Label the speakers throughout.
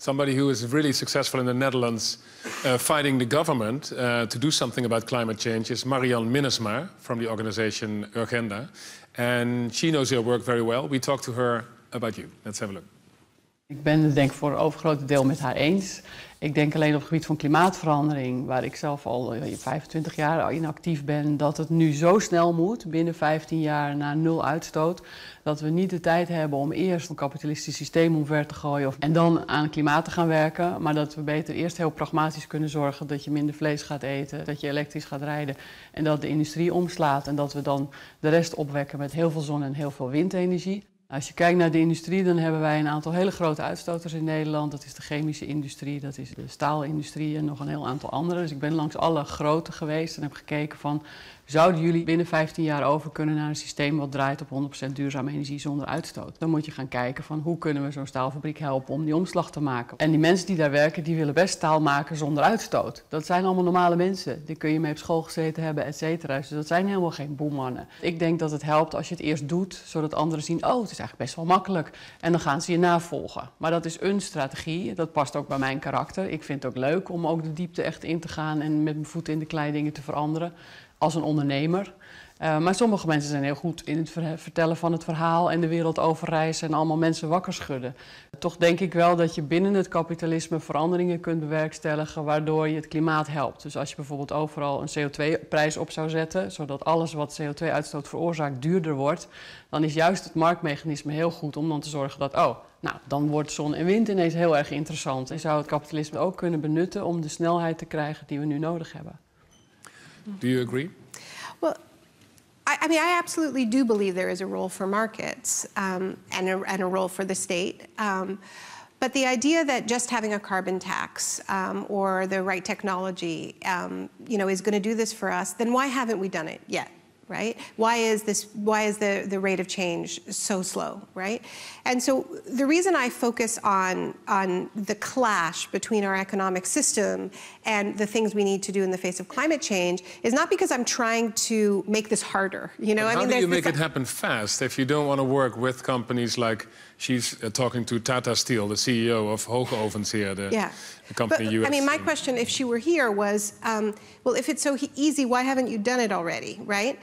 Speaker 1: somebody who is really successful in the Netherlands fighting the government to do something about climate change is Marianne Minnesma from the organization Urgenda. And she knows your work very well. We talked to her about you. Let's have a look.
Speaker 2: Ik ben het denk ik voor een overgrote deel met haar eens. Ik denk alleen op het gebied van klimaatverandering, waar ik zelf al 25 jaar in actief ben, dat het nu zo snel moet, binnen 15 jaar naar 0 uitstoot, dat we niet de tijd hebben om eerst een kapitalistisch systeem omver te gooien en dan aan klimaat te gaan werken, maar dat we beter eerst heel pragmatisch kunnen zorgen dat je minder vlees gaat eten, dat je elektrisch gaat rijden en dat de industrie omslaat en dat we dan de rest opwekken met heel veel zon- en heel veel windenergie. Als je kijkt naar de industrie, dan hebben wij een aantal hele grote uitstoters in Nederland. Dat is de chemische industrie, dat is de staalindustrie en nog een heel aantal andere. Dus ik ben langs alle grote geweest en heb gekeken van, zouden jullie binnen 15 jaar over kunnen naar een systeem wat draait op 100% duurzame energie zonder uitstoot? Dan moet je gaan kijken van, hoe kunnen we zo'n staalfabriek helpen om die omslag te maken? En die mensen die daar werken, die willen best staal maken zonder uitstoot. Dat zijn allemaal normale mensen. Die kun je mee op school gezeten hebben, et cetera. Dus dat zijn helemaal geen boemannen. Ik denk dat het helpt als je het eerst doet, zodat anderen zien, oh, het is eigenlijk best wel makkelijk. En dan gaan ze je navolgen. Maar dat is een strategie. Dat past ook bij mijn karakter. Ik vind het ook leuk om ook de diepte echt in te gaan en met mijn voeten in de klei dingen te veranderen. Als een ondernemer. Maar sommige mensen zijn heel goed in het vertellen van het verhaal en de wereld overreizen en allemaal mensen wakker schudden. Toch denk ik wel dat je binnen het kapitalisme veranderingen kunt bewerkstelligen waardoor je het klimaat helpt. Dus als je bijvoorbeeld overal een CO2-prijs op zou zetten, zodat alles wat CO2-uitstoot veroorzaakt duurder wordt, dan is juist het marktmechanisme heel goed om dan te zorgen dat, oh, nou, dan wordt zon en wind ineens heel erg interessant. En zou het kapitalisme ook kunnen benutten om de snelheid te krijgen die we nu nodig hebben.
Speaker 1: Do you agree?
Speaker 3: Well, I mean, I absolutely do believe there is a role for markets and a role for the state. But the idea that just having a carbon tax or the right technology, is going to do this for us, then why haven't we done it yet? Right? Why is the rate of change so slow, right? And so the reason I focus on the clash between our economic system and the things we need to do in the face of climate change is not because I'm trying to make this harder.
Speaker 1: How do you make it happen fast if you don't want to work with companies like she's talking to Tata Steel, the CEO of Hoogovens here, the company you.
Speaker 3: I mean, my question, if she were here, was, well, if it's so easy, why haven't you done it already, right?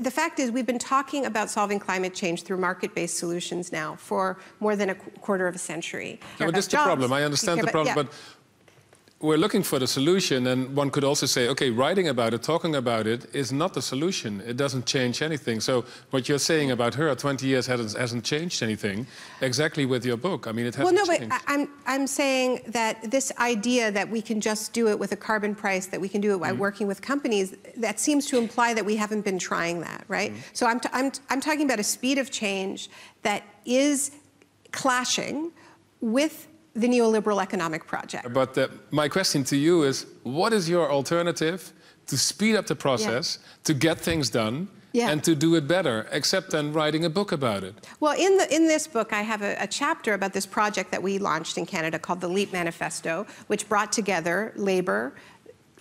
Speaker 3: The fact is, we've been talking about solving climate change through market-based solutions now for more than a quarter of a century.
Speaker 1: No, but this is the problem. I understand the problem, but we're looking for the solution, and one could also say, okay, writing about it, talking about it, is not the solution. It doesn't change anything. So what you're saying about her, 20 years hasn't changed anything, exactly with your book. I mean, it hasn't changed.
Speaker 3: But I'm saying that this idea that we can just do it with a carbon price, that we can do it by working with companies, that seems to imply that we haven't been trying that, right? So I'm talking about a speed of change that is clashing with the neoliberal economic project.
Speaker 1: But my question to you is, what is your alternative to speed up the process, to get things done, and to do it better, except then writing a book about it?
Speaker 3: Well, in this book, I have a chapter about this project that we launched in Canada called the LEAP Manifesto, which brought together labor,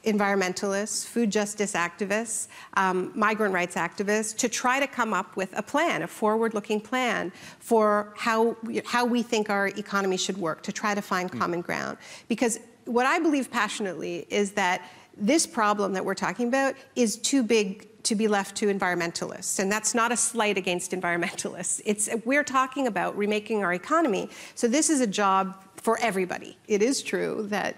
Speaker 3: environmentalists, food justice activists, migrant rights activists, to try to come up with a plan, a forward-looking plan for how we think our economy should work, to try to find common ground. Because what I believe passionately is that this problem that we're talking about is too big to be left to environmentalists. And that's not a slight against environmentalists. We're talking about remaking our economy. So this is a job for everybody. It is true that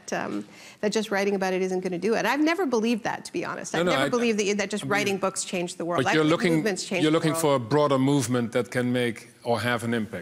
Speaker 3: just writing about it isn't going to do it. I've never believed that, to be honest. I've never believed that just writing books changed the world.
Speaker 1: But you're looking for a broader movement that can make or have an impact.